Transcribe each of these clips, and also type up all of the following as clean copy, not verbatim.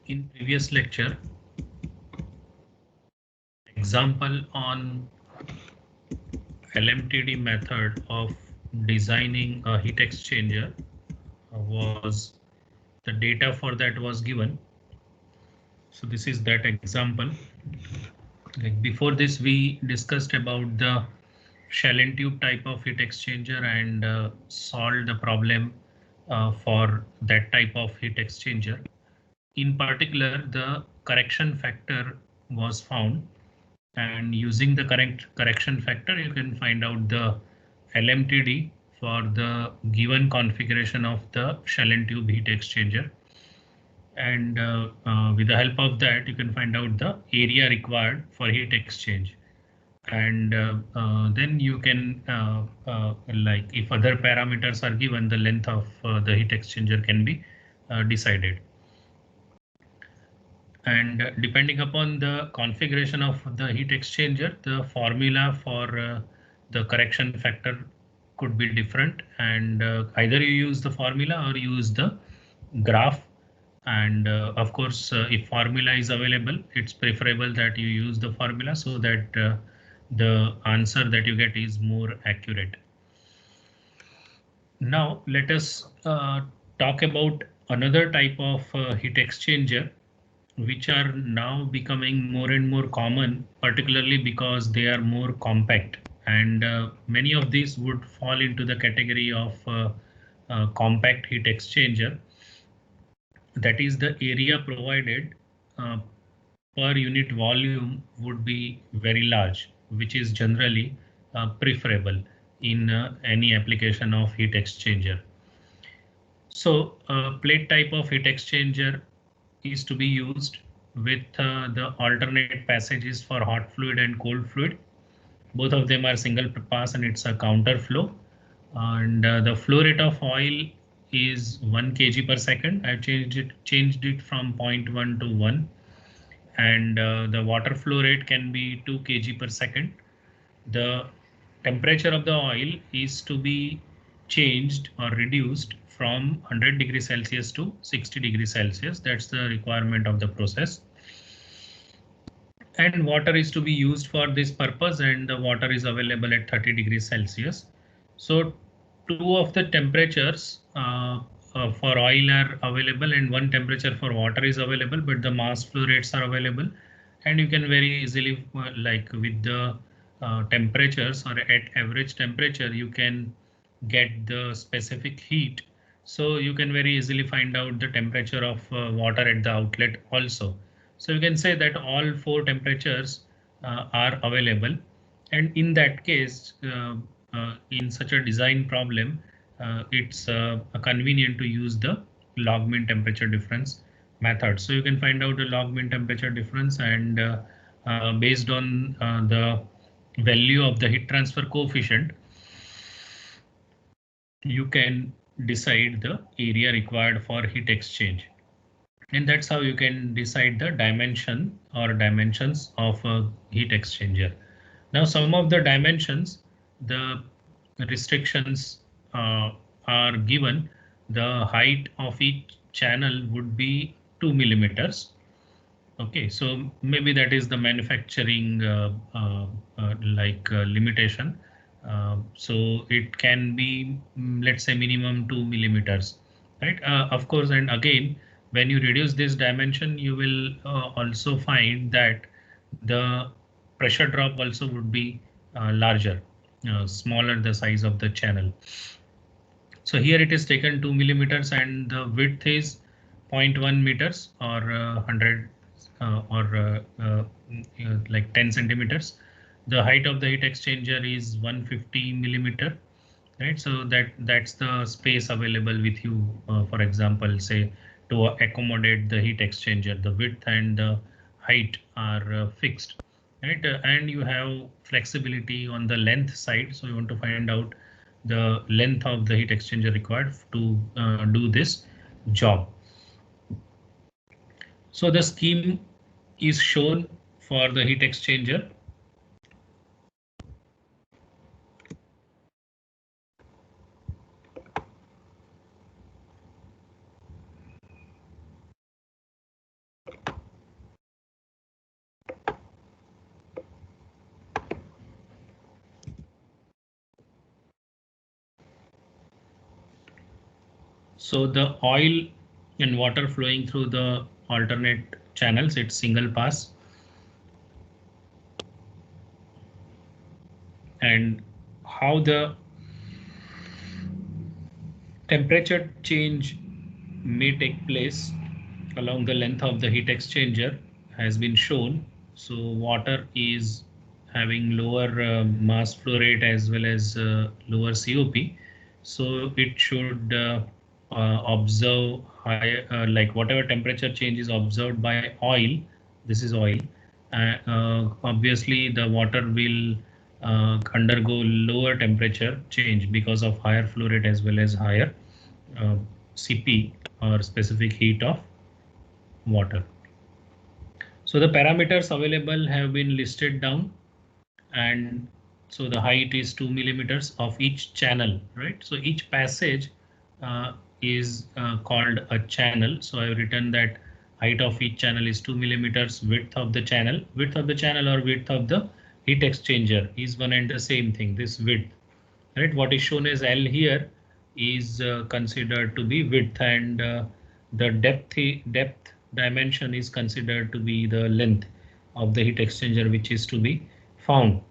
In previous lecture, example on LMTD method of designing a heat exchanger was the data for that was given. So this is that example. Like before this, we discussed about the shell and tube type of heat exchanger and solved the problem for that type of heat exchanger. In particular, the correction factor was found, and using the correct correction factor, you can find out the LMTD for the given configuration of the shell and tube heat exchanger. And with the help of that, you can find out the area required for heat exchange. And then you can like if other parameters are given, the length of the heat exchanger can be decided. And depending upon the configuration of the heat exchanger, the formula for the correction factor could be different, and either you use the formula or use the graph. And of course, if formula is available, it's preferable that you use the formula so that the answer that you get is more accurate. Now let us talk about another type of heat exchanger which are now becoming more and more common, particularly because they are more compact. And many of these would fall into the category of compact heat exchanger. That is, the area provided uh, per unit volume would be very large, which is generally preferable in any application of heat exchanger. So plate type of heat exchanger is to be used with the alternate passages for hot fluid and cold fluid. Both of them are single pass and it's a counter flow. And the flow rate of oil is 1 kg per second. I've changed it from 0.1 to 1. And the water flow rate can be 2 kg per second. The temperature of the oil is to be changed or reduced from 100 degrees Celsius to 60 degrees Celsius. That's the requirement of the process. And water is to be used for this purpose, and the water is available at 30 degrees Celsius. So two of the temperatures for oil are available and one temperature for water is available, but the mass flow rates are available. And you can very easily like with the temperatures or at average temperature, you can get the specific heat. So you can very easily find out the temperature of water at the outlet also. So you can say that all four temperatures are available. And in that case, in such a design problem, it's convenient to use the log mean temperature difference method. So you can find out the log mean temperature difference, and based on the value of the heat transfer coefficient, you can decide the area required for heat exchange. And that's how you can decide the dimension or dimensions of a heat exchanger. Now, some of the dimensions, the restrictions are given. The height of each channel would be 2 millimeters. Okay, so maybe that is the manufacturing limitation. So it can be, let's say, minimum 2 millimeters, right? Of course, and again, when you reduce this dimension, you will also find that the pressure drop also would be larger, smaller the size of the channel. So here it is taken 2 millimeters and the width is 0.1 meters or 100 like 10 centimeters. The height of the heat exchanger is 150 millimeter, right? So that's the space available with you, for example, say to accommodate the heat exchanger. The width and the height are fixed, right? And you have flexibility on the length side. So you want to find out the length of the heat exchanger required to do this job. So the scheme is shown for the heat exchanger. So the oil and water flowing through the alternate channels, it's single pass. And how the temperature change may take place along the length of the heat exchanger has been shown. So water is having lower mass flow rate as well as lower COP. So it should observe high, like whatever temperature change is observed by oil. This is oil. Obviously, the water will undergo lower temperature change because of higher flow rate as well as higher CP or specific heat of water. So the parameters available have been listed down, and so the height is 2 millimeters of each channel, right? So each passage is called a channel. So I've written that height of each channel is 2 millimeters, width of the channel or width of the heat exchanger is one and the same thing, this width, right? What is shown as L here is considered to be width, and the depth dimension is considered to be the length of the heat exchanger which is to be found.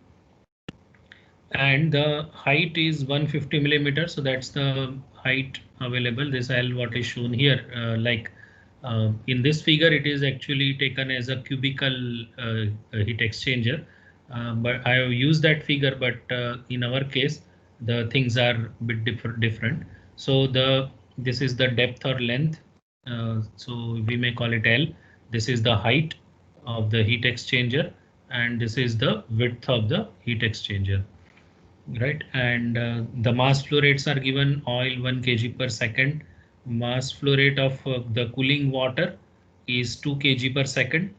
And the height is 150 millimeters, so that's the height available. This L what is shown here, in this figure it is actually taken as a cubical heat exchanger, but I have used that figure, but in our case the things are a bit different. So this is the depth or length, so we may call it L. This is the height of the heat exchanger, and this is the width of the heat exchanger, right? And the mass flow rates are given: oil 1 kg per second. Mass flow rate of the cooling water is 2 kg per second.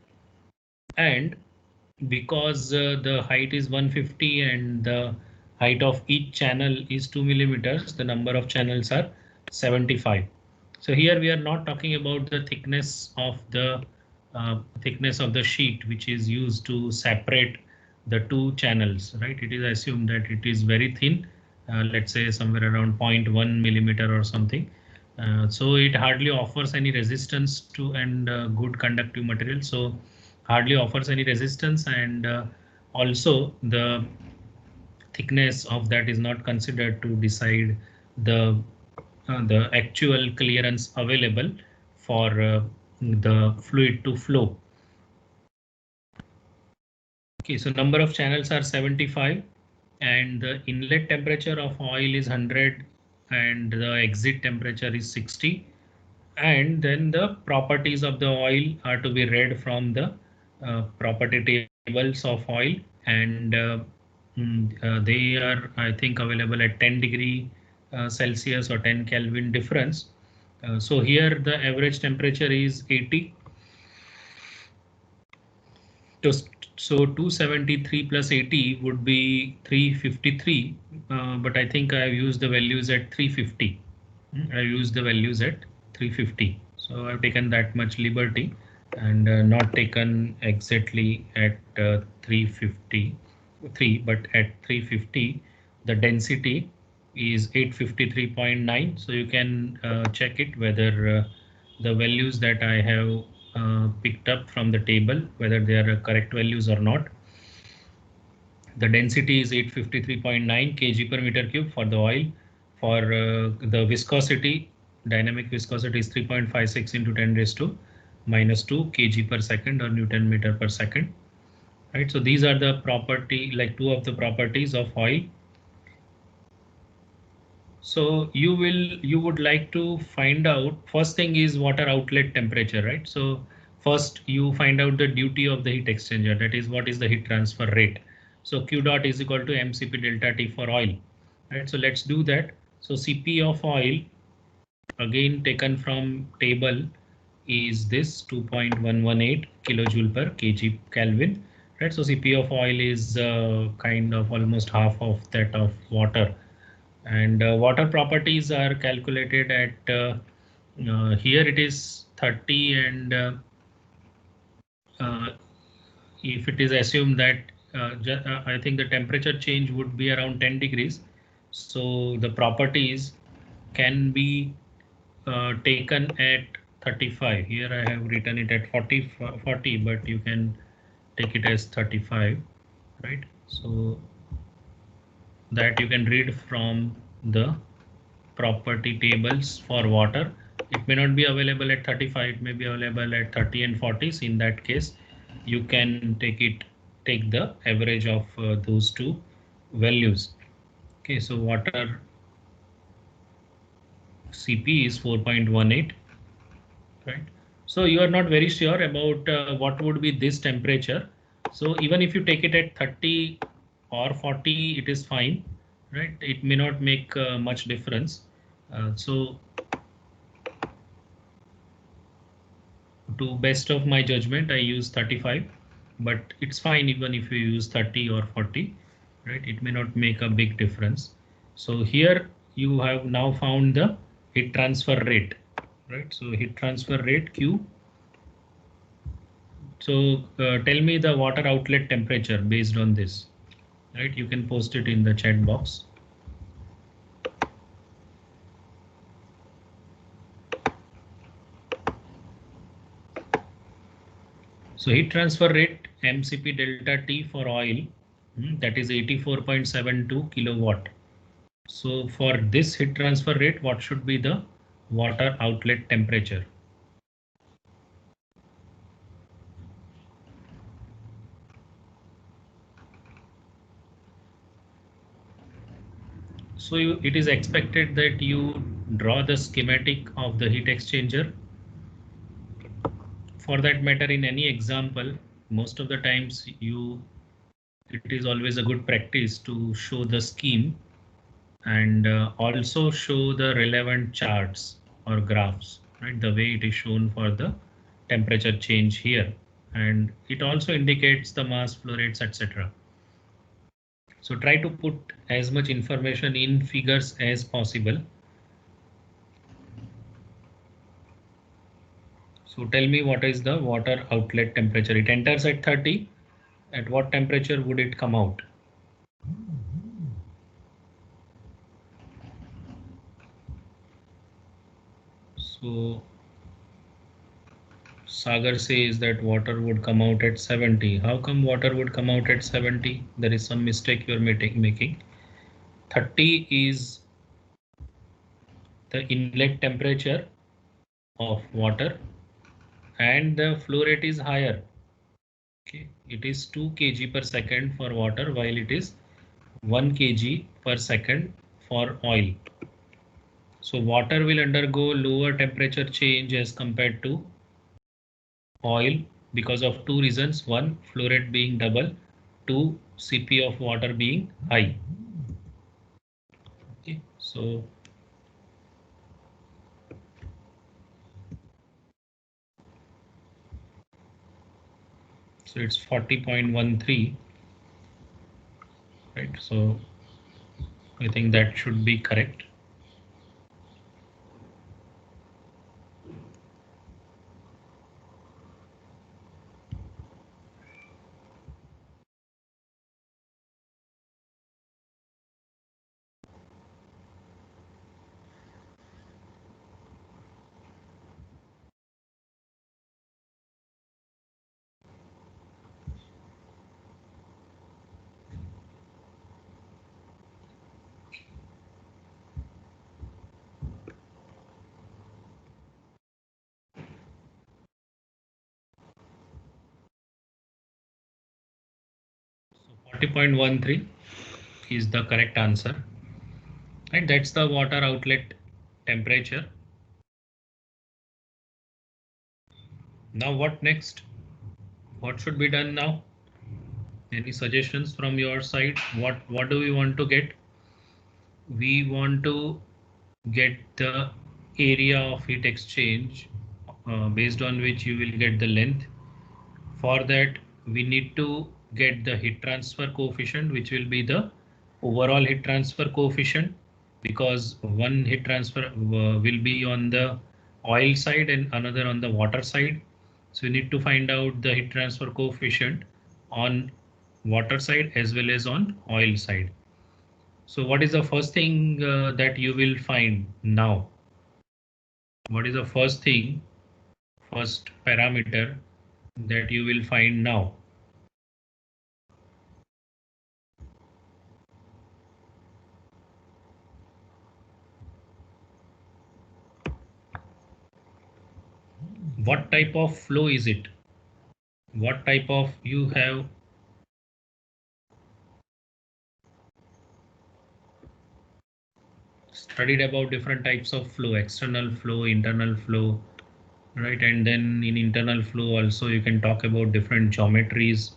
And because the height is 150 and the height of each channel is 2 millimeters, the number of channels are 75. So here we are not talking about the thickness of the sheet which is used to separate the two channels, right? It is assumed that it is very thin, let's say somewhere around 0.1 millimeter or something. So it hardly offers any resistance to, and good conductive material. So hardly offers any resistance, and also the thickness of that is not considered to decide the actual clearance available for the fluid to flow. Okay, so number of channels are 75, and the inlet temperature of oil is 100, and the exit temperature is 60. And then the properties of the oil are to be read from the property tables of oil, and they are, I think, available at 10 degree Celsius or 10 Kelvin difference. So here the average temperature is 80. So 273 plus 80 would be 353, but I think I have used the values at 350. I used the values at 350. So I've taken that much liberty and not taken exactly at 353, but at 350, the density is 853.9. So you can check it whether the values that I have picked up from the table, whether they are correct values or not. The density is 853.9 kg per meter cube for the oil. For the viscosity, dynamic viscosity is 3.56 into 10 raised to minus 2 kg per second or Newton meter per second. Right, so these are the property, like two of the properties of oil. So you would like to find out, first thing is water outlet temperature, right? So first you find out the duty of the heat exchanger, that is what is the heat transfer rate. So Q dot is equal to mCp delta T for oil, right? So let's do that. So Cp of oil, again taken from table, is this 2.118 kilojoule per kg Kelvin, right? So Cp of oil is kind of almost half of that of water. And water properties are calculated at here it is 30, and if it is assumed that I think the temperature change would be around 10 degrees. So the properties can be taken at 35. Here I have written it at 40, but you can take it as 35, right? So that you can read from the property tables for water. It may not be available at 35, it may be available at 30 and 40s. In that case, you can take the average of those two values. Okay, so water CP is 4.18, right? So you are not very sure about what would be this temperature. So even if you take it at 30 or 40, it is fine, right? It may not make much difference. So to best of my judgment, I use 35, but it's fine even if you use 30 or 40, right? It may not make a big difference. So here you have now found the heat transfer rate, right? So heat transfer rate Q. So tell me the water outlet temperature based on this, right? You can post it in the chat box. So heat transfer rate MCP delta T for oil, that is 84.72 kilowatt. So for this heat transfer rate, what should be the water outlet temperature? So it is expected that you draw the schematic of the heat exchanger. For that matter, in any example, most of the times it is always a good practice to show the scheme and also show the relevant charts or graphs, right? The way it is shown for the temperature change here, and it also indicates the mass flow rates, etc. So try to put as much information in figures as possible. So tell me, what is the water outlet temperature? It enters at 30. At what temperature would it come out? So Sagar says that water would come out at 70. How come water would come out at 70? There is some mistake you're making. 30 is the inlet temperature of water and the flow rate is higher. Okay, it is 2 kg per second for water while it is 1 kg per second for oil. So water will undergo lower temperature change as compared to oil because of two reasons. One, flow rate being double. Two, CP of water being high. Okay, so it's 40.13, right? So I think that should be correct. So 40.13 is the correct answer. Right, that's the water outlet temperature. Now what next? What should be done now? Any suggestions from your side? What do we want to get? We want to get the area of heat exchange based on which you will get the length. For that, we need to get the heat transfer coefficient, which will be the overall heat transfer coefficient, because one heat transfer will be on the oil side and another on the water side. So we need to find out the heat transfer coefficient on water side as well as on oil side. So what is the first thing that you will find now? what is the first thing, first parameter that you will find now? What type of flow is it? What type of you have studied about different types of flow, external flow, internal flow, right? And then in internal flow also you can talk about different geometries.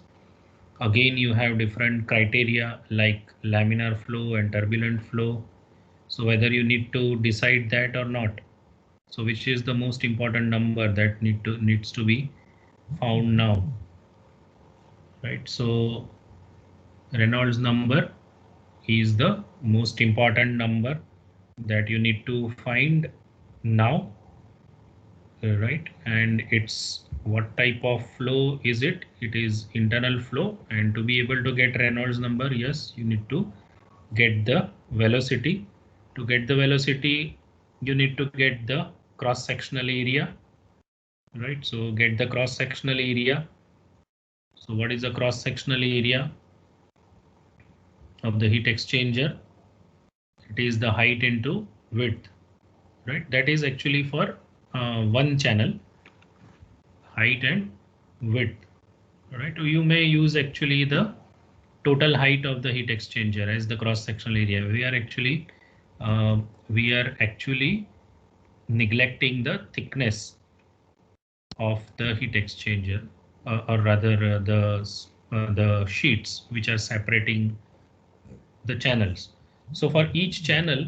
Again, you have different criteria like laminar flow and turbulent flow. So whether you need to decide that or not. So which is the most important number that needs to be found now, right? So Reynolds number is the most important number that you need to find now, right? And it's what type of flow is it? It is internal flow, and to be able to get Reynolds number, yes, you need to get the velocity. To get the velocity, you need to get the cross-sectional area, right? So get the cross-sectional area. So what is the cross-sectional area of the heat exchanger? It is the height into width, right? That is actually for one channel, height and width, right? You may use actually the total height of the heat exchanger as the cross-sectional area. We are actually neglecting the thickness of the heat exchanger, or rather the sheets which are separating the channels. So for each channel,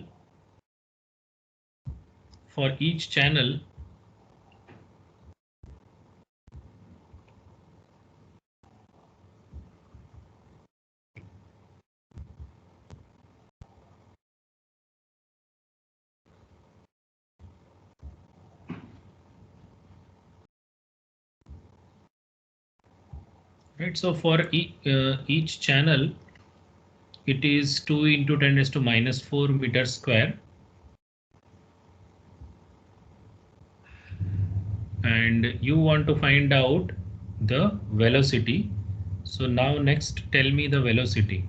right? So for each channel, it is 2 into 10 raised to minus 4 meters square. And you want to find out the velocity. So now next tell me the velocity.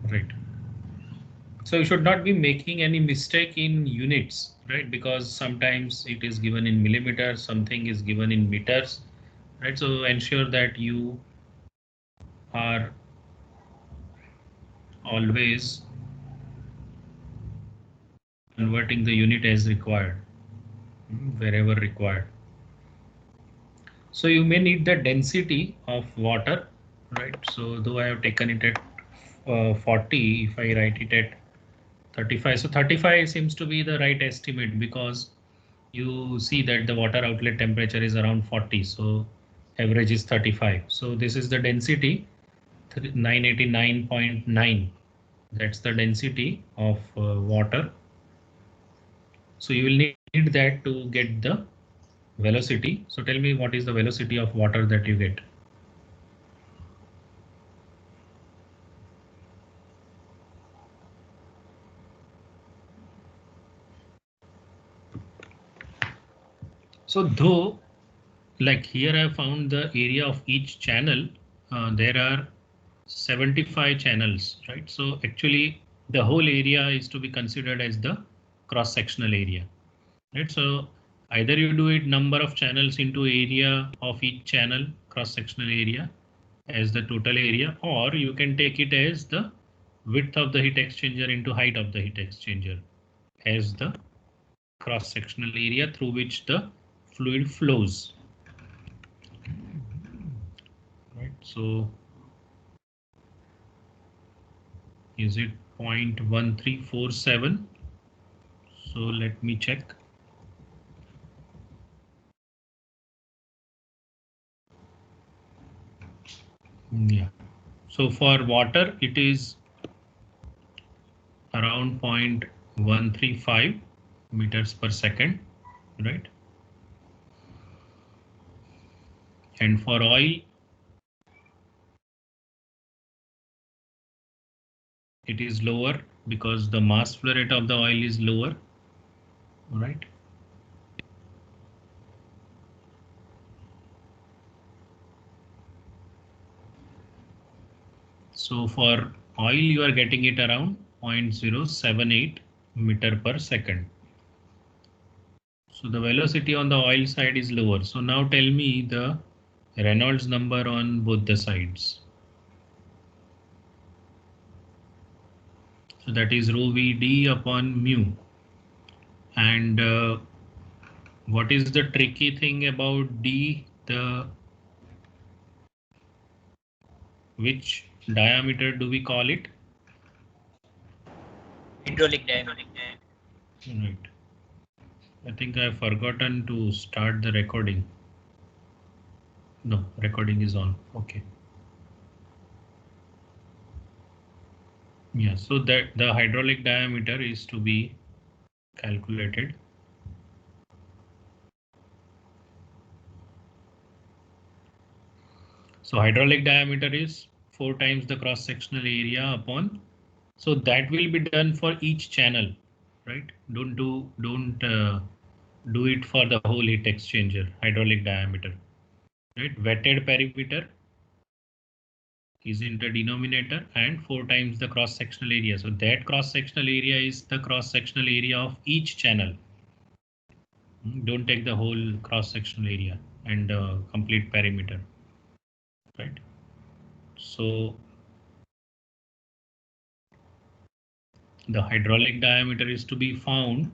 Right. So you should not be making any mistake in units, right? Because sometimes it is given in millimeters, something is given in meters, right? So ensure that you are always converting the unit as required, wherever required. So you may need the density of water, right? So though I have taken it at 40, if I write it at 35, so 35 seems to be the right estimate because you see that the water outlet temperature is around 40, so average is 35. So this is the density, 989.9. That's the density of water. So you will need that to get the velocity. So tell me what is the velocity of water that you get? So though, like here I found the area of each channel, there are 75 channels, right? So actually the whole area is to be considered as the cross-sectional area, right? So either you do it number of channels into area of each channel, cross-sectional area as the total area, or you can take it as the width of the heat exchanger into height of the heat exchanger as the cross-sectional area through which the fluid flows, right? So is it 0.1347? So let me check. Yeah. So for water, it is around 0.135 meters per second, right? And for oil, it is lower because the mass flow rate of the oil is lower. All right. So for oil, you are getting it around 0.078 meter per second. So the velocity on the oil side is lower. So now tell me the Reynolds number on both the sides. So that is rho Vd upon mu. And what is the tricky thing about D? Which diameter do we call it? Hydraulic diameter. Right. I think I've forgotten to start the recording. No, recording is on. Okay. Yeah, so that the hydraulic diameter is to be calculated. So hydraulic diameter is 4 times the cross-sectional area upon. So that will be done for each channel, right? Don't do it for the whole heat exchanger. Hydraulic diameter, right? Wetted perimeter is in the denominator and 4 times the cross-sectional area. So that cross-sectional area is the cross-sectional area of each channel. Don't take the whole cross-sectional area and complete perimeter, right? So the hydraulic diameter is to be found.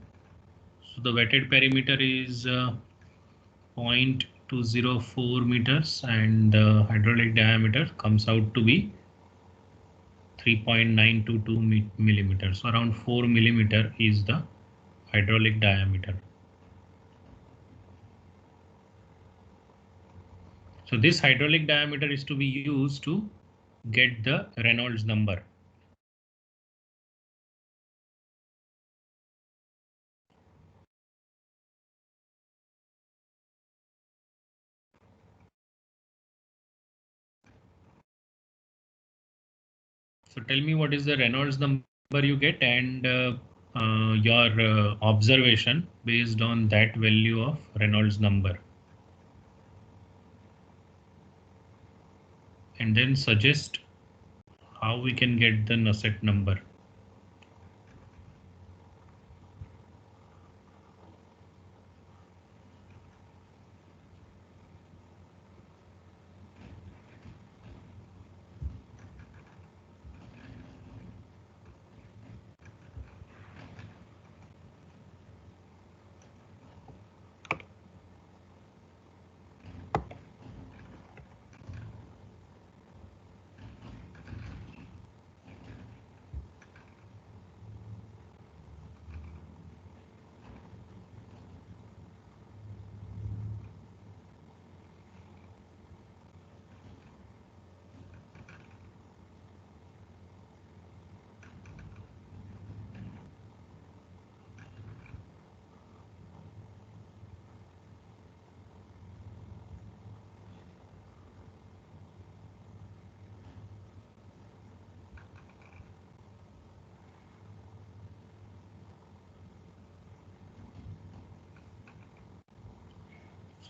So the wetted perimeter is 0.204 meters and the hydraulic diameter comes out to be 3.922 millimeters. So around 4 millimeter is the hydraulic diameter. So this hydraulic diameter is to be used to get the Reynolds number. So tell me what is the Reynolds number you get and your observation based on that value of Reynolds number. And then suggest how we can get the Nusselt number.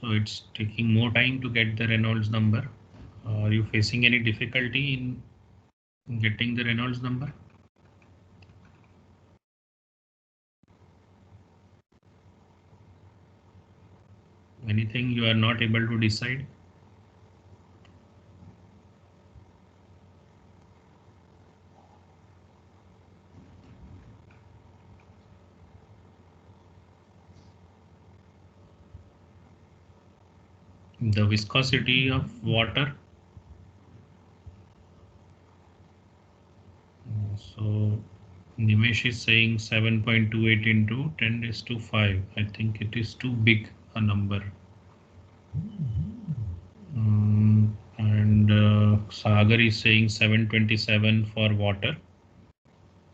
So it's taking more time to get the Reynolds number. Are you facing any difficulty in getting the Reynolds number? Anything you are not able to decide? The viscosity of water. So Nimesh is saying 7.28 into 10⁵. I think it is too big a number. And Sagar is saying 727 for water.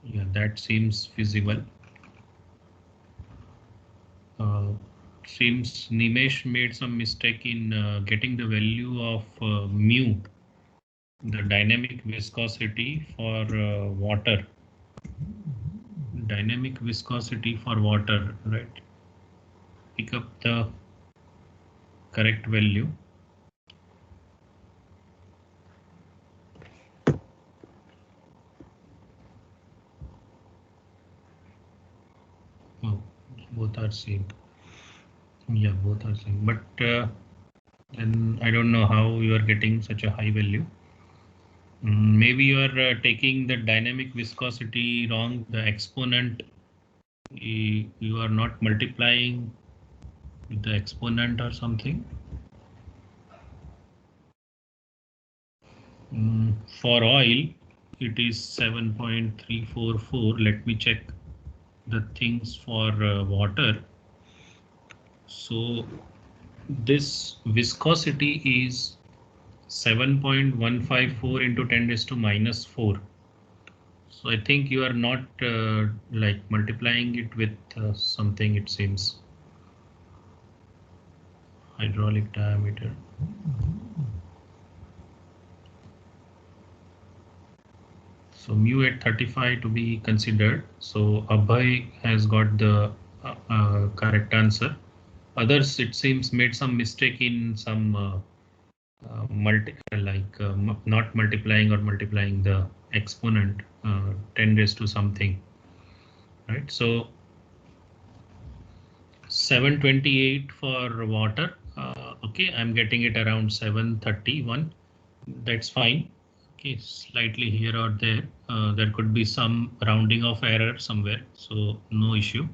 Yeah, that seems feasible. Seems Nimesh made some mistake in getting the value of mu, the dynamic viscosity for water. Dynamic viscosity for water, right? Pick up the correct value. Oh, both are same. Yeah, both are same. But then I don't know how you are getting such a high value. Maybe you are taking the dynamic viscosity wrong. The exponent, you are not multiplying with the exponent or something. For oil, it is 7.344. Let me check the things for water. So this viscosity is 7.154 into 10 raised to minus 4. So I think you are not like multiplying it with something, it seems. Hydraulic diameter. So mu at 35 to be considered. So Abhay has got the correct answer. Others, it seems, made some mistake in some not multiplying or multiplying the exponent 10 raised to something, right? So 728 for water. Okay, I'm getting it around 731. That's fine. Okay, slightly here or there. There could be some rounding of error somewhere, so no issue.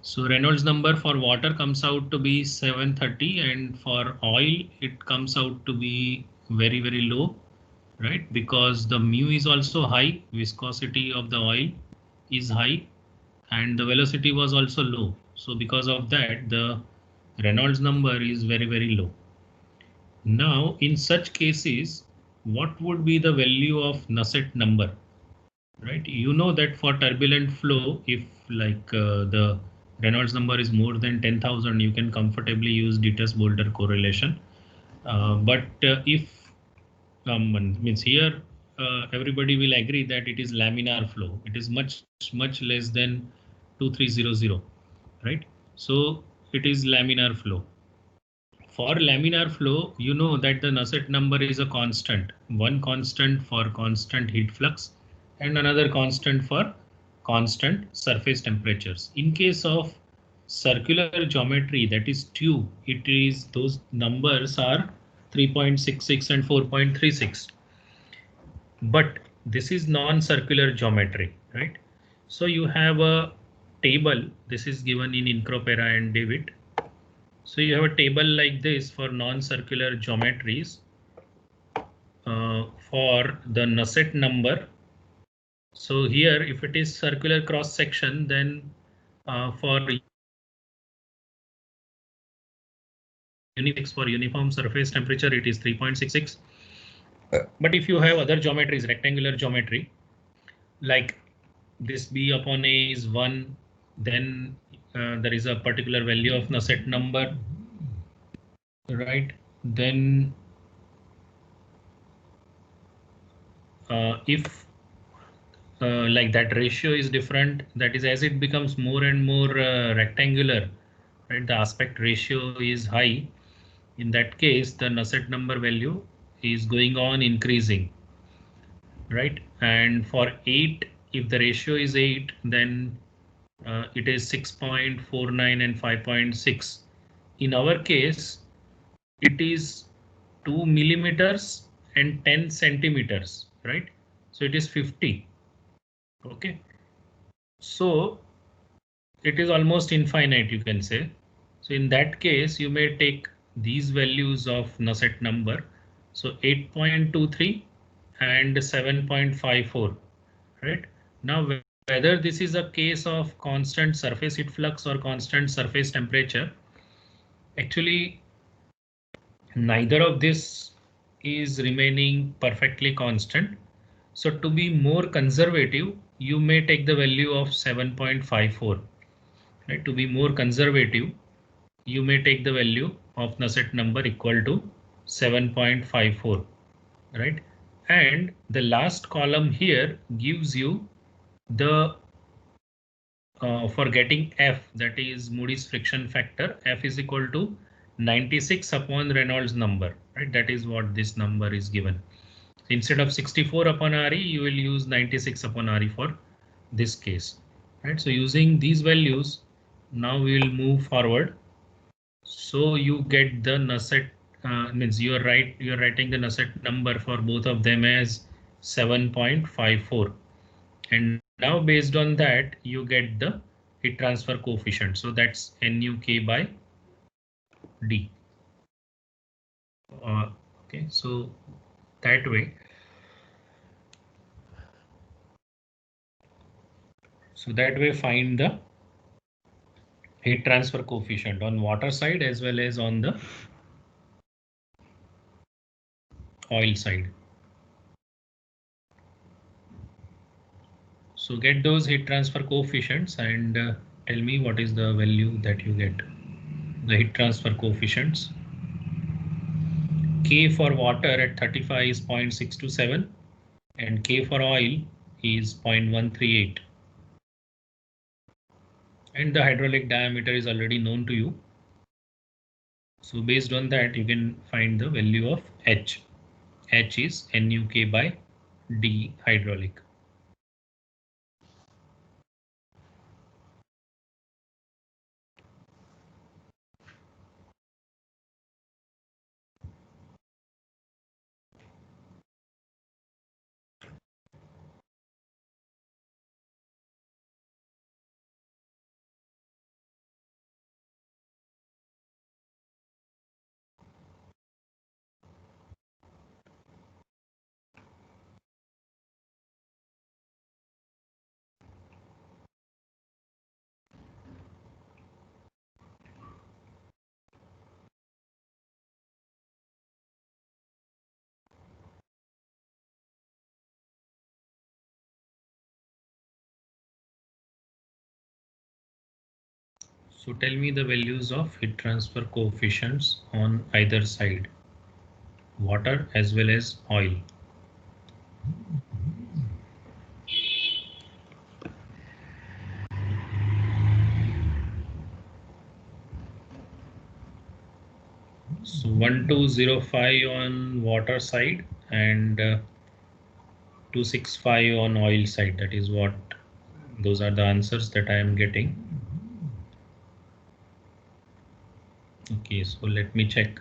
So Reynolds number for water comes out to be 730, and for oil it comes out to be very, very low, right? Because the mu is also high, viscosity of the oil is high, and the velocity was also low. So because of that, the Reynolds number is very, very low. Now, in such cases, what would be the value of Nusselt number, right? You know that for turbulent flow, if the Reynolds number is more than 10,000, you can comfortably use Ditus-Boulter correlation. But if means here, everybody will agree that it is laminar flow. It is much less than 2300, right? So it is laminar flow. For laminar flow, you know that the Nusselt number is a constant. One constant for constant heat flux and another constant for constant surface temperatures. In case of circular geometry, that is tube, it is those numbers are 3.66 and 4.36. But this is non-circular geometry, right? So you have a table. This is given in Incropera and David. So you have a table like this for non-circular geometries for the Nusselt number. So here, if it is circular cross section, then for uniform surface temperature, it is 3.66. But if you have other geometries, rectangular geometry, like this B upon A is 1, then there is a particular value of Nusselt number, right? Then if like that ratio is different, that is, as it becomes more and more rectangular, right, the aspect ratio is high. In that case, the Nusselt number value is going on increasing, right? And for 8, if the ratio is 8, then it is 6.49 and 5.6. In our case, it is 2 millimeters and 10 centimeters, right? So it is 50. Okay. So it is almost infinite, you can say. So in that case, you may take these values of Nusselt number. So 8.23 and 7.54, right? Now, whether this is a case of constant surface heat flux or constant surface temperature, actually, neither of this is remaining perfectly constant. So to be more conservative, you may take the value of 7.54. Right? To be more conservative, you may take the value of Nusselt number equal to 7.54, right? And the last column here gives you the for getting F, that is Moody's friction factor, F is equal to 96 upon Reynolds number, right? That is what this number is given. Instead of 64 upon RE, you will use 96 upon RE for this case, right? So using these values, now we will move forward. So you get the Nusselt, means you're writing the Nusselt number for both of them as 7.54. And now based on that, you get the heat transfer coefficient. So that's NUK by D. Okay, so that way. So that way find the heat transfer coefficient on water side as well as on the oil side. So get those heat transfer coefficients and tell me what is the value that you get. The heat transfer coefficients. K for water at 35 is 0.627 and K for oil is 0.138. And the hydraulic diameter is already known to you. So based on that, you can find the value of H. H is NUK by D hydraulic. So tell me the values of heat transfer coefficients on either side, water as well as oil. So 1205 on water side and 265 on oil side. That is what, those are the answers that I am getting. Okay, so let me check.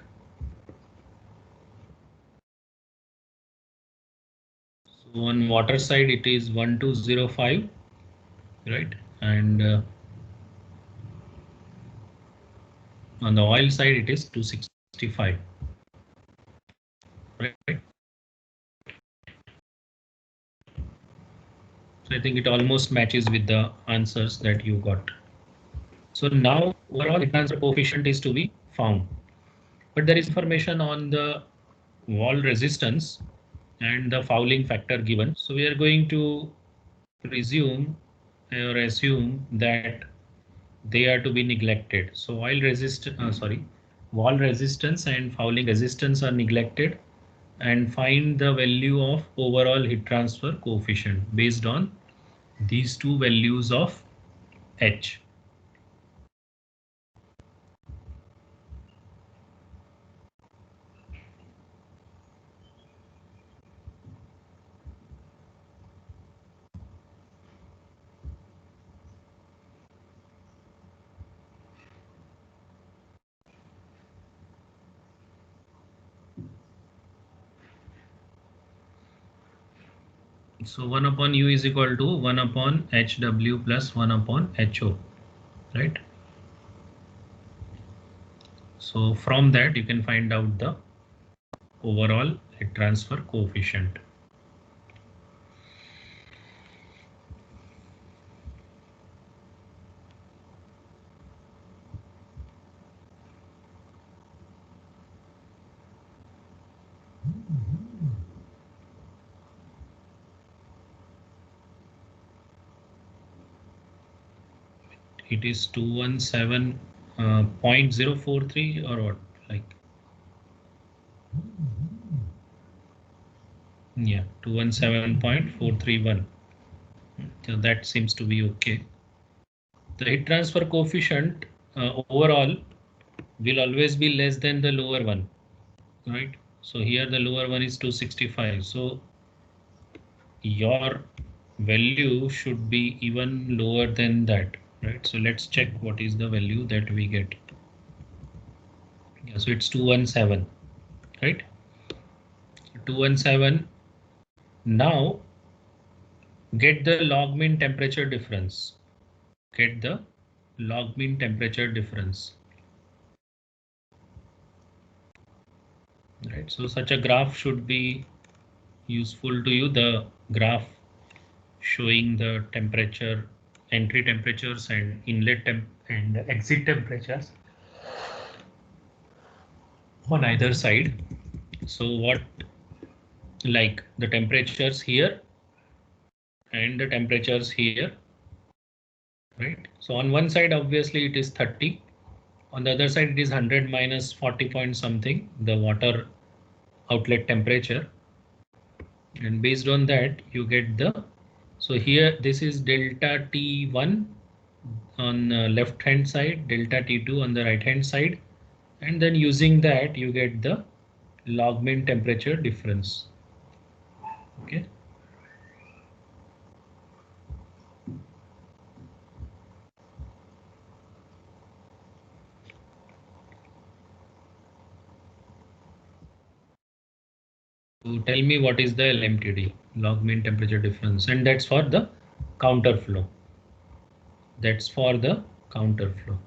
So on water side it is 1205, right? And on the oil side it is 265, right? So I think it almost matches with the answers that you got. So now overall heat transfer coefficient is to be found, but there is information on the wall resistance and the fouling factor given. So we are going to presume or assume that they are to be neglected. So wall resistance and fouling resistance are neglected, and find the value of overall heat transfer coefficient based on these two values of H. So 1 upon U is equal to 1 upon HW plus 1 upon HO, right? So from that you can find out the overall heat transfer coefficient. It is 217.043 or what, like, yeah, 217.431. So that seems to be okay. The heat transfer coefficient overall will always be less than the lower one, right? So here the lower one is 265. So your value should be even lower than that, right? So let's check what is the value that we get. Yeah, so it's 217, right? 217. Now get the log mean temperature difference. Get the log mean temperature difference. Right. So such a graph should be useful to you. The graph showing the temperature, entry temperatures and inlet temp and exit temperatures on either side. So what, like the temperatures here and the temperatures here, right? So on one side, obviously it is 30. On the other side, it is 100 minus 40 point something, the water outlet temperature. And based on that, you get the, so here this is delta T1 on left hand side, delta T2 on the right hand side. And then using that, you get the log mean temperature difference. Okay. So tell me what is the LMTD, log mean temperature difference, and that's for the counter flow. That's for the counter flow.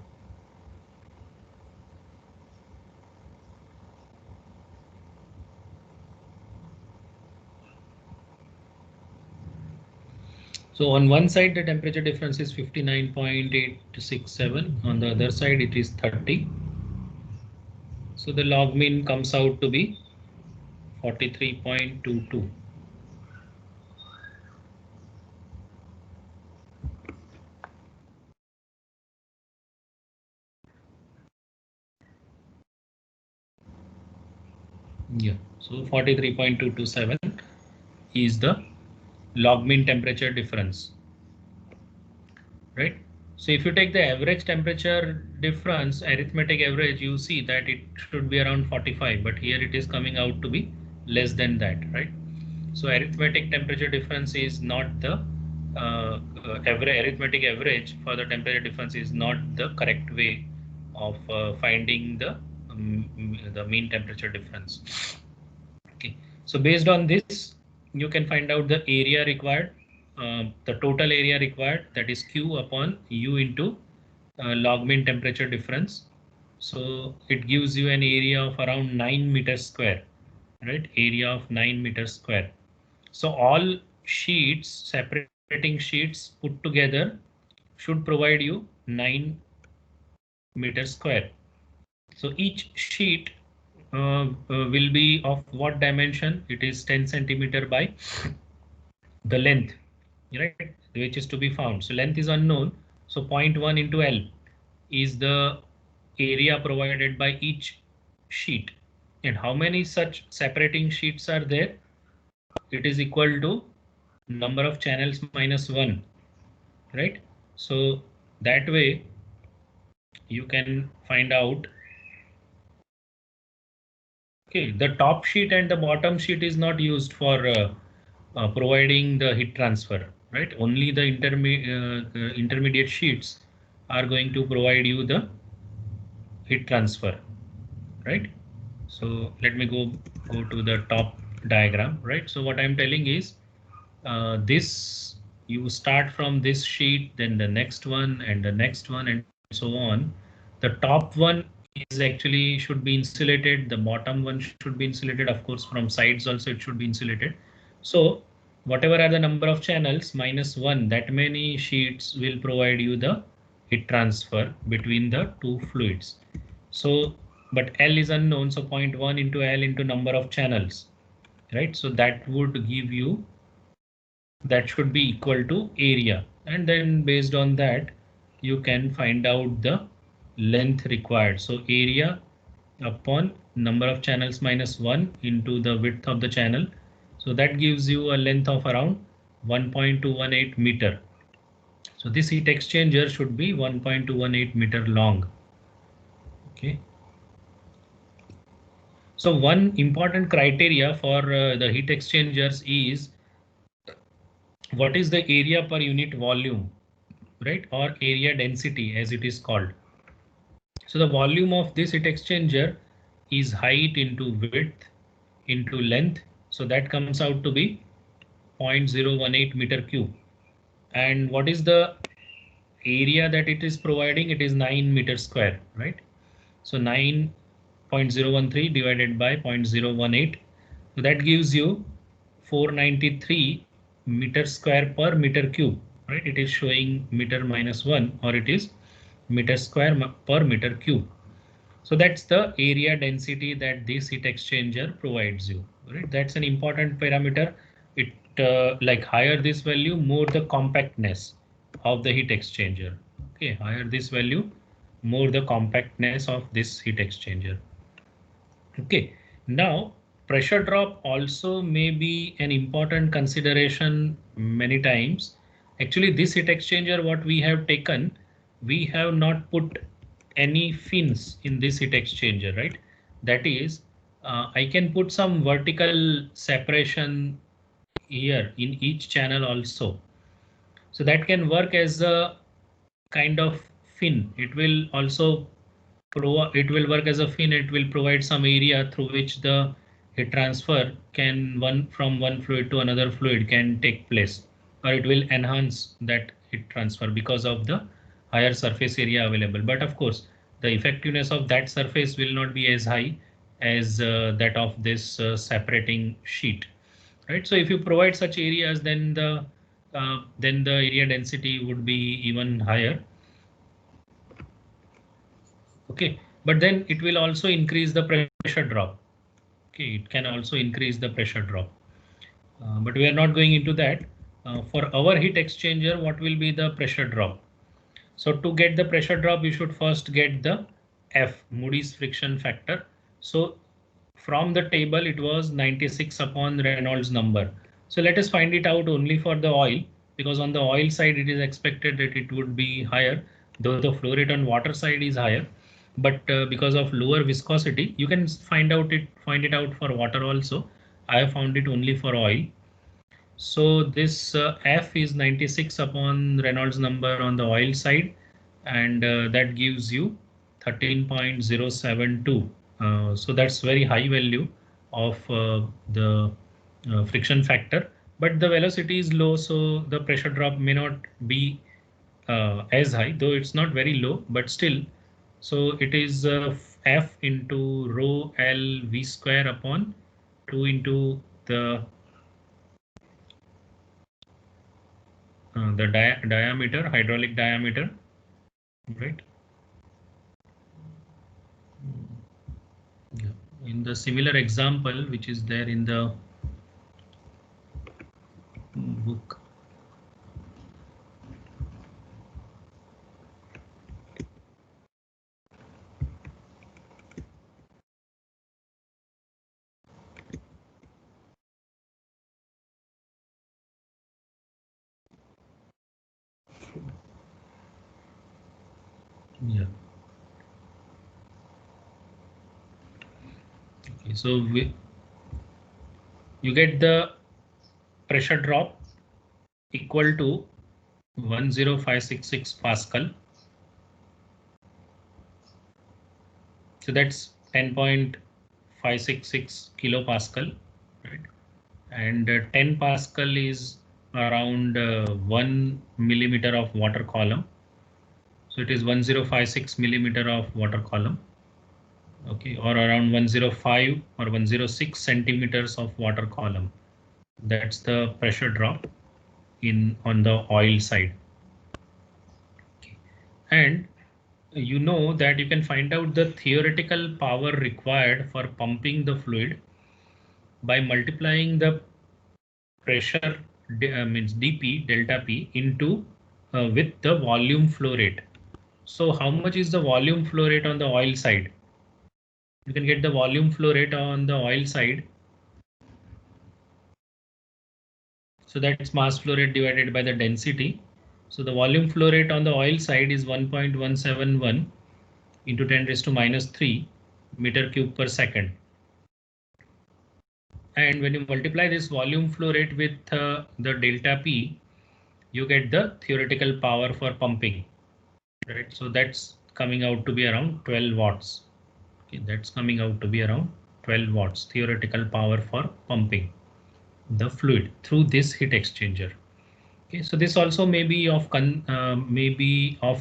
So on one side, the temperature difference is 59.867. On the other side, it is 30. So the log mean comes out to be 43.22. Yeah, so 43.227 is the log mean temperature difference, right? So if you take the average temperature difference, arithmetic average, you see that it should be around 45, but here it is coming out to be less than that, right? So arithmetic temperature difference is not the arithmetic average for the temperature difference is not the correct way of finding the mean temperature difference. Okay, so based on this, you can find out the area required, the total area required, that is Q upon U into log mean temperature difference. So it gives you an area of around 9 meters square, right? Area of 9 meters square. So all sheets, separating sheets put together should provide you 9 meters square. So each sheet will be of what dimension? It is 10 centimeter by the length, right? Which is to be found. So length is unknown. So 0.1 into L is the area provided by each sheet. And how many such separating sheets are there? It is equal to number of channels minus 1, right? So that way you can find out. Okay, the top sheet and the bottom sheet is not used for providing the heat transfer, right? Only the intermediate sheets are going to provide you the heat transfer, right? So let me go to the top diagram, right? So what I'm telling is this, you start from this sheet, then the next one and the next one and so on. The top one is actually should be insulated. The bottom one should be insulated. Of course, from sides also it should be insulated. So whatever are the number of channels minus 1, that many sheets will provide you the heat transfer between the two fluids. So, but L is unknown, so 0.1 into L into number of channels, right? So that would give you, that should be equal to area, and then based on that you can find out the length required. So area upon number of channels minus 1 into the width of the channel, so that gives you a length of around 1.218 meter. So this heat exchanger should be 1.218 meter long. Okay. So one important criteria for the heat exchangers is what is the area per unit volume, right? Or area density as it is called. So the volume of this heat exchanger is height into width into length. So that comes out to be 0.018 meter cube. And what is the area that it is providing? It is 9 meters square, right? So 9.013 divided by 0.018. So that gives you 493 meters square per meter cube, right? It is showing meter minus 1, or it is meter square per meter cube. So that's the area density that this heat exchanger provides you, right? That's an important parameter. It like higher this value, more the compactness of the heat exchanger. Okay, higher this value, more the compactness of this heat exchanger. Okay, now pressure drop also may be an important consideration many times. Actually, this heat exchanger, what we have taken, we have not put any fins in this heat exchanger, right? That is, I can put some vertical separation here in each channel also. So that can work as a kind of fin. It will also it will work as a fin. It will provide some area through which the heat transfer can from one fluid to another fluid can take place, or it will enhance that heat transfer because of the higher surface area available. But of course, the effectiveness of that surface will not be as high as that of this separating sheet, right? So if you provide such areas, then the area density would be even higher. Okay, but then it will also increase the pressure drop. Okay, it can also increase the pressure drop, but we are not going into that. For our heat exchanger, what will be the pressure drop? So to get the pressure drop, you should first get the F, Moody's friction factor. So from the table, it was 96 upon Reynolds number. So let us find it out only for the oil, because on the oil side, it is expected that it would be higher, though the flow rate on water side is higher. But because of lower viscosity, you can find it out for water also. I have found it only for oil. So this F is 96 upon Reynolds number on the oil side, and that gives you 13.072. So that's very high value of the friction factor, but the velocity is low, so the pressure drop may not be as high, though it's not very low, but still. So it is F into rho L V square upon 2 into the diameter, hydraulic diameter, right? Yeah. In the similar example, which is there in the book. Yeah. Okay. So you get the pressure drop equal to 10566 Pascal. So that's 10.566 kilopascal, right? And 10 Pascal is around 1 millimeter of water column. So it is 1056 millimeter of water column. Okay, or around 105 or 106 centimeters of water column. That's the pressure drop on the oil side. Okay. And you know that you can find out the theoretical power required for pumping the fluid by multiplying the pressure means dP delta P into with the volume flow rate. So how much is the volume flow rate on the oil side? You can get the volume flow rate on the oil side. So that's mass flow rate divided by the density. So the volume flow rate on the oil side is 1.171 into 10 raised to minus 3 meter cube per second. And when you multiply this volume flow rate with the delta P, you get the theoretical power for pumping, right? So that's coming out to be around 12 watts. Okay, that's coming out to be around 12 watts theoretical power for pumping the fluid through this heat exchanger. Okay, so this also may be of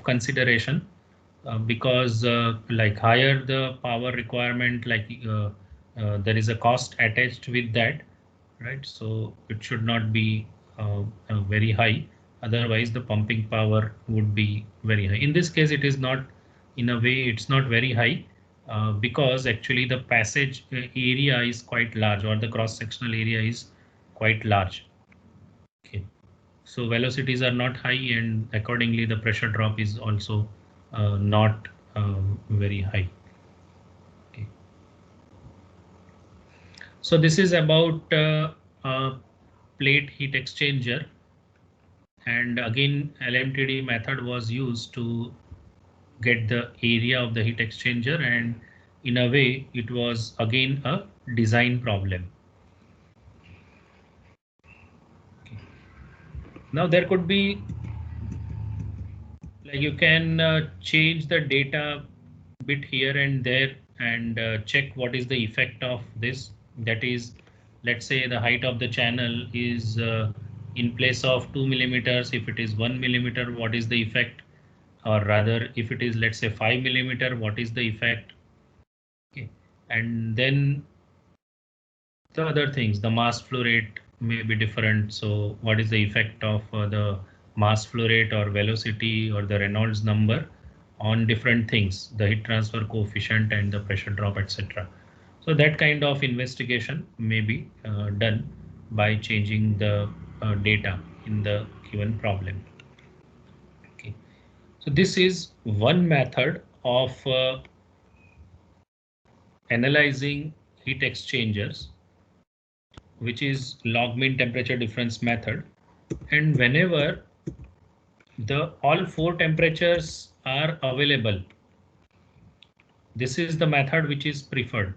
consideration because like higher the power requirement, like there is a cost attached with that, right? So it should not be very high. Otherwise, the pumping power would be very high. In this case, it is not, in a way, it's not very high because actually the passage area is quite large, or the cross-sectional area is quite large. Okay. So velocities are not high, and accordingly the pressure drop is also not very high. Okay. So this is about plate heat exchanger, and again LMTD method was used to get the area of the heat exchanger, and in a way it was again a design problem. Okay. Now there could be, like, you can change the data bit here and there and check what is the effect of this. That is, let's say the height of the channel is in place of 2 millimeters. If it is 1 millimeter, what is the effect? Or rather, if it is, let's say 5 millimeter, what is the effect? Okay. And then the other things, the mass flow rate may be different. So what is the effect of the mass flow rate or velocity or the Reynolds number on different things, the heat transfer coefficient and the pressure drop, etc. So that kind of investigation may be done by changing the data in the given problem. Okay. So this is one method of analyzing heat exchangers, which is log mean temperature difference method. And whenever the all four temperatures are available, this is the method which is preferred.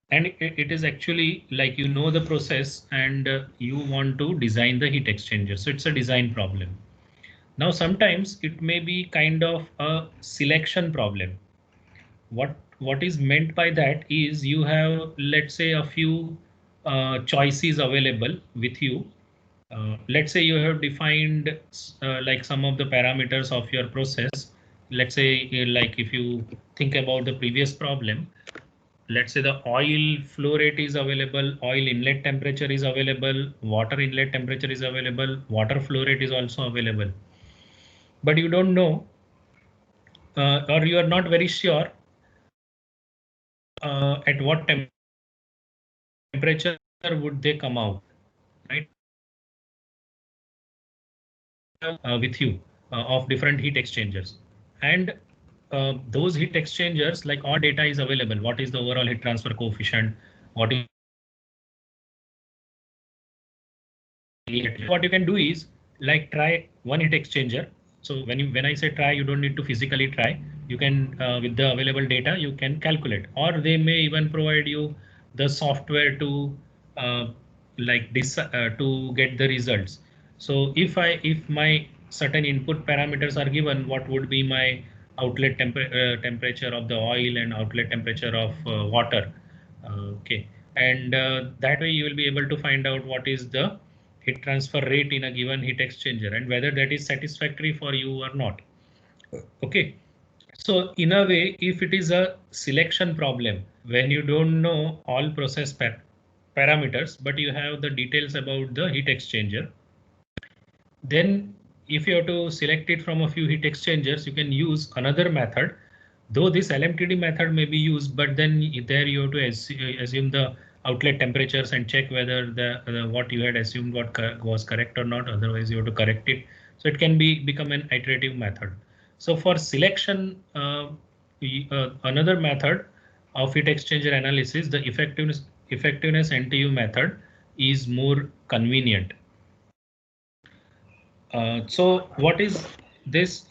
And it is actually like, you know, the process, and you want to design the heat exchanger. So it's a design problem. Now, sometimes it may be kind of a selection problem. What is meant by that is, you have, let's say, a few choices available with you. Let's say you have defined like some of the parameters of your process. Let's say, like if you think about the previous problem, let's say the oil flow rate is available, oil inlet temperature is available, water inlet temperature is available, water flow rate is also available. But you don't know, or you are not very sure at what temperature would they come out, right? With you of different heat exchangers, and those heat exchangers, like all data is available. What is the overall heat transfer coefficient? What you can do is, like, try one heat exchanger. So when I say try, you don't need to physically try. You can with the available data you can calculate, or they may even provide you the software to like this to get the results. So if my certain input parameters are given, what would be my outlet temperature of the oil and outlet temperature of water? Okay, and that way you will be able to find out what is the heat transfer rate in a given heat exchanger and whether that is satisfactory for you or not. Okay, so in a way, if it is a selection problem, when you don't know all process parameters, but you have the details about the heat exchanger, then if you have to select it from a few heat exchangers, you can use another method. Though this LMTD method may be used, but then there you have to assume the outlet temperatures and check whether the what you had assumed was correct or not. Otherwise, you have to correct it. So it can become an iterative method. So for selection, another method of heat exchanger analysis, the effectiveness NTU method, is more convenient. So what is this?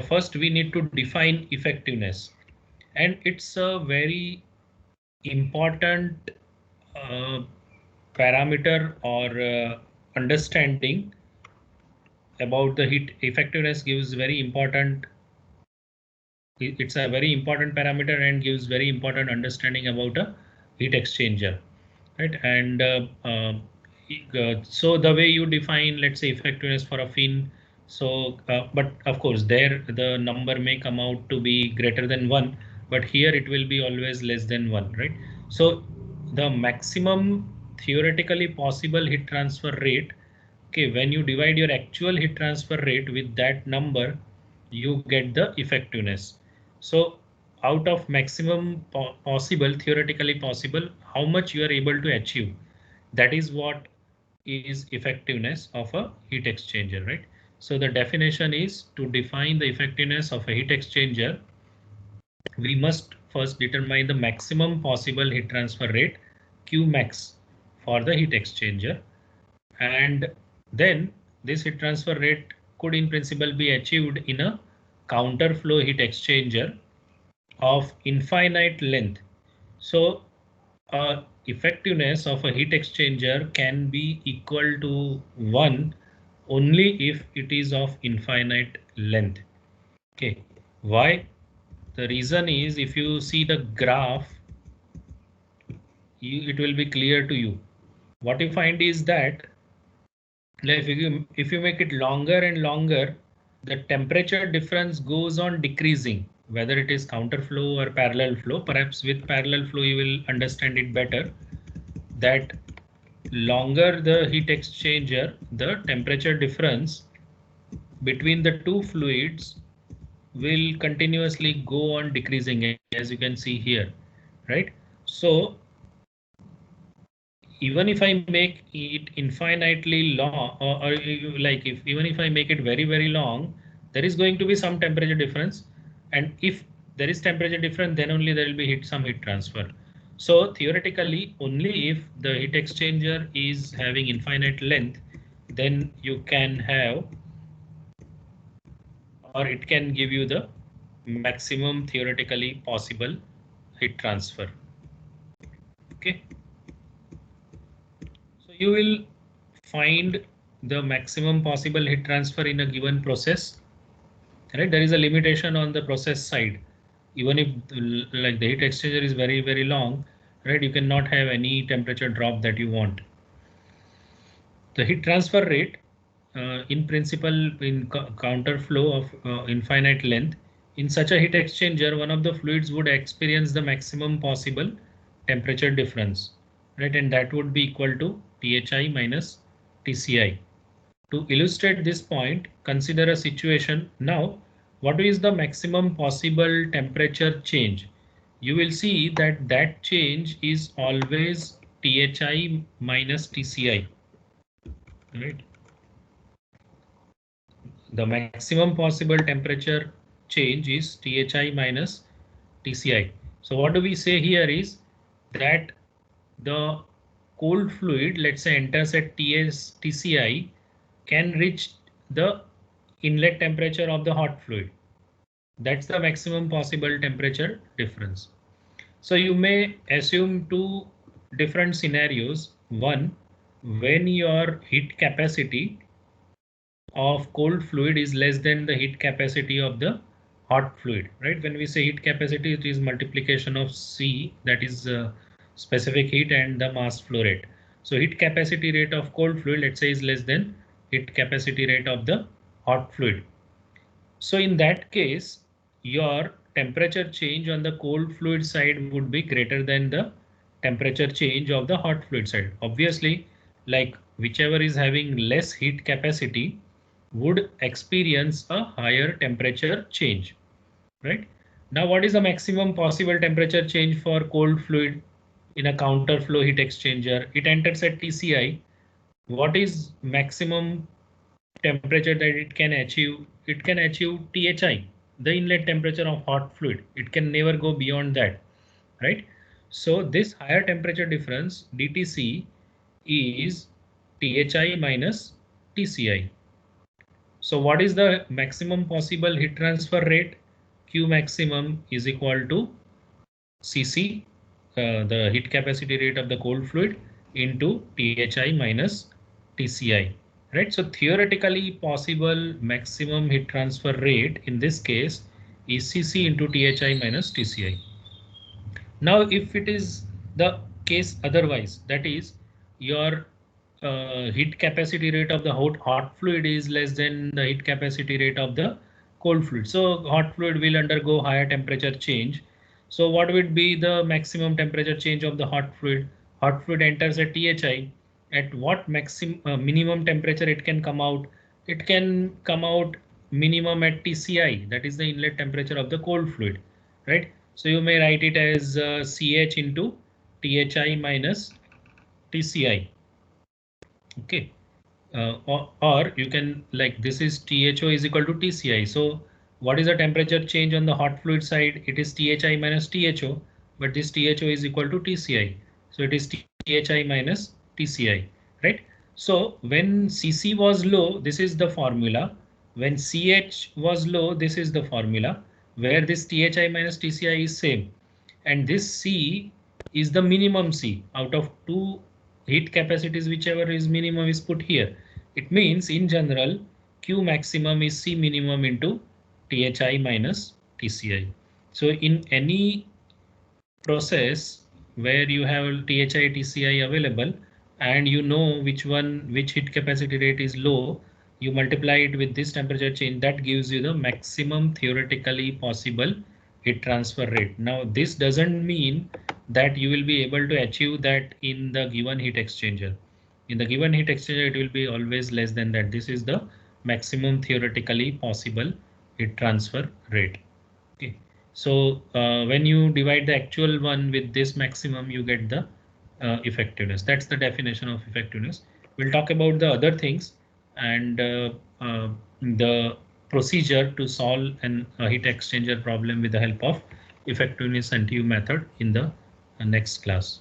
First, we need to define effectiveness, and it's a very important uh, parameter or understanding about the heat effectiveness gives very important. It's a very important parameter and gives very important understanding about a heat exchanger, right? And so the way you define, let's say, effectiveness for a fin, so but of course there the number may come out to be greater than 1, but here it will be always less than 1, right? So the maximum theoretically possible heat transfer rate, okay, when you divide your actual heat transfer rate with that number, you get the effectiveness. So out of maximum possible, theoretically possible, how much you are able to achieve, that is what is effectiveness of a heat exchanger, right? So the definition is, to define the effectiveness of a heat exchanger, we must first determine the maximum possible heat transfer rate, Qmax, for the heat exchanger, and then this heat transfer rate could in principle be achieved in a counter flow heat exchanger of infinite length. So effectiveness of a heat exchanger can be equal to 1 only if it is of infinite length. Okay, why? The reason is, if you see the graph, it will be clear to you. What you find is that, like, if you make it longer and longer, the temperature difference goes on decreasing, whether it is counter flow or parallel flow. Perhaps with parallel flow you will understand it better, that longer the heat exchanger, the temperature difference between the two fluids will continuously go on decreasing, as you can see here, right? So even if I make it infinitely long, or like if even if I make it very, very long, there is going to be some temperature difference. And if there is temperature difference, then only there will be some heat transfer. So theoretically, only if the heat exchanger is having infinite length, then you can have, or it can give you the maximum theoretically possible heat transfer. Okay. So you will find the maximum possible heat transfer in a given process, right? There is a limitation on the process side. Even if like the heat exchanger is very, very long, right? You cannot have any temperature drop that you want. The heat transfer rate, in principle, in counter flow of infinite length, in such a heat exchanger, one of the fluids would experience the maximum possible temperature difference, right? And that would be equal to Thi minus Tci. To illustrate this point, consider a situation. Now, what is the maximum possible temperature change? You will see that that change is always Thi minus Tci, right? The maximum possible temperature change is Thi minus Tci. So what do we say here is that the cold fluid, let's say, enters at Tci, can reach the inlet temperature of the hot fluid. That's the maximum possible temperature difference. So you may assume two different scenarios. One, when your heat capacity of cold fluid is less than the heat capacity of the hot fluid, right? When we say heat capacity, it is multiplication of C, that is specific heat, and the mass flow rate. So heat capacity rate of cold fluid, let's say, is less than heat capacity rate of the hot fluid. So in that case, your temperature change on the cold fluid side would be greater than the temperature change of the hot fluid side. Obviously, like whichever is having less heat capacity would experience a higher temperature change, right? Now, what is the maximum possible temperature change for cold fluid in a counter flow heat exchanger? It enters at Tci. What is maximum temperature that it can achieve? It can achieve Thi, the inlet temperature of hot fluid. It can never go beyond that, right? So this higher temperature difference, dTc, is THI minus TCI. So what is the maximum possible heat transfer rate? Q maximum is equal to Cc, the heat capacity rate of the cold fluid, into THI minus TCI, right? So theoretically possible maximum heat transfer rate in this case is Cc into THI minus TCI. Now, if it is the case otherwise, that is your heat capacity rate of the hot fluid is less than the heat capacity rate of the cold fluid. So hot fluid will undergo higher temperature change. So what would be the maximum temperature change of the hot fluid? Hot fluid enters at THI. At what minimum temperature it can come out? It can come out minimum at TCI, that is the inlet temperature of the cold fluid, right? So you may write it as CH into THI minus TCI. Okay. Or you can, like, this is THO is equal to TCI. So what is the temperature change on the hot fluid side? It is THI minus THO, but this THO is equal to TCI. So it is THI minus TCI, right? So when CC was low, this is the formula. When CH was low, this is the formula, where this THI minus TCI is same. And this C is the minimum C out of two heat capacities, whichever is minimum is put here. It means in general, Q maximum is C minimum into THI minus TCI. So in any process where you have THI, TCI available, and you know which heat capacity rate is low, you multiply it with this temperature change, that gives you the maximum theoretically possible heat transfer rate. Now, this doesn't mean that you will be able to achieve that in the given heat exchanger. In the given heat exchanger, it will be always less than that. This is the maximum theoretically possible heat transfer rate. Okay. So when you divide the actual one with this maximum, you get the effectiveness. That's the definition of effectiveness. We'll talk about the other things and the procedure to solve a heat exchanger problem with the help of effectiveness NTU method in the next class.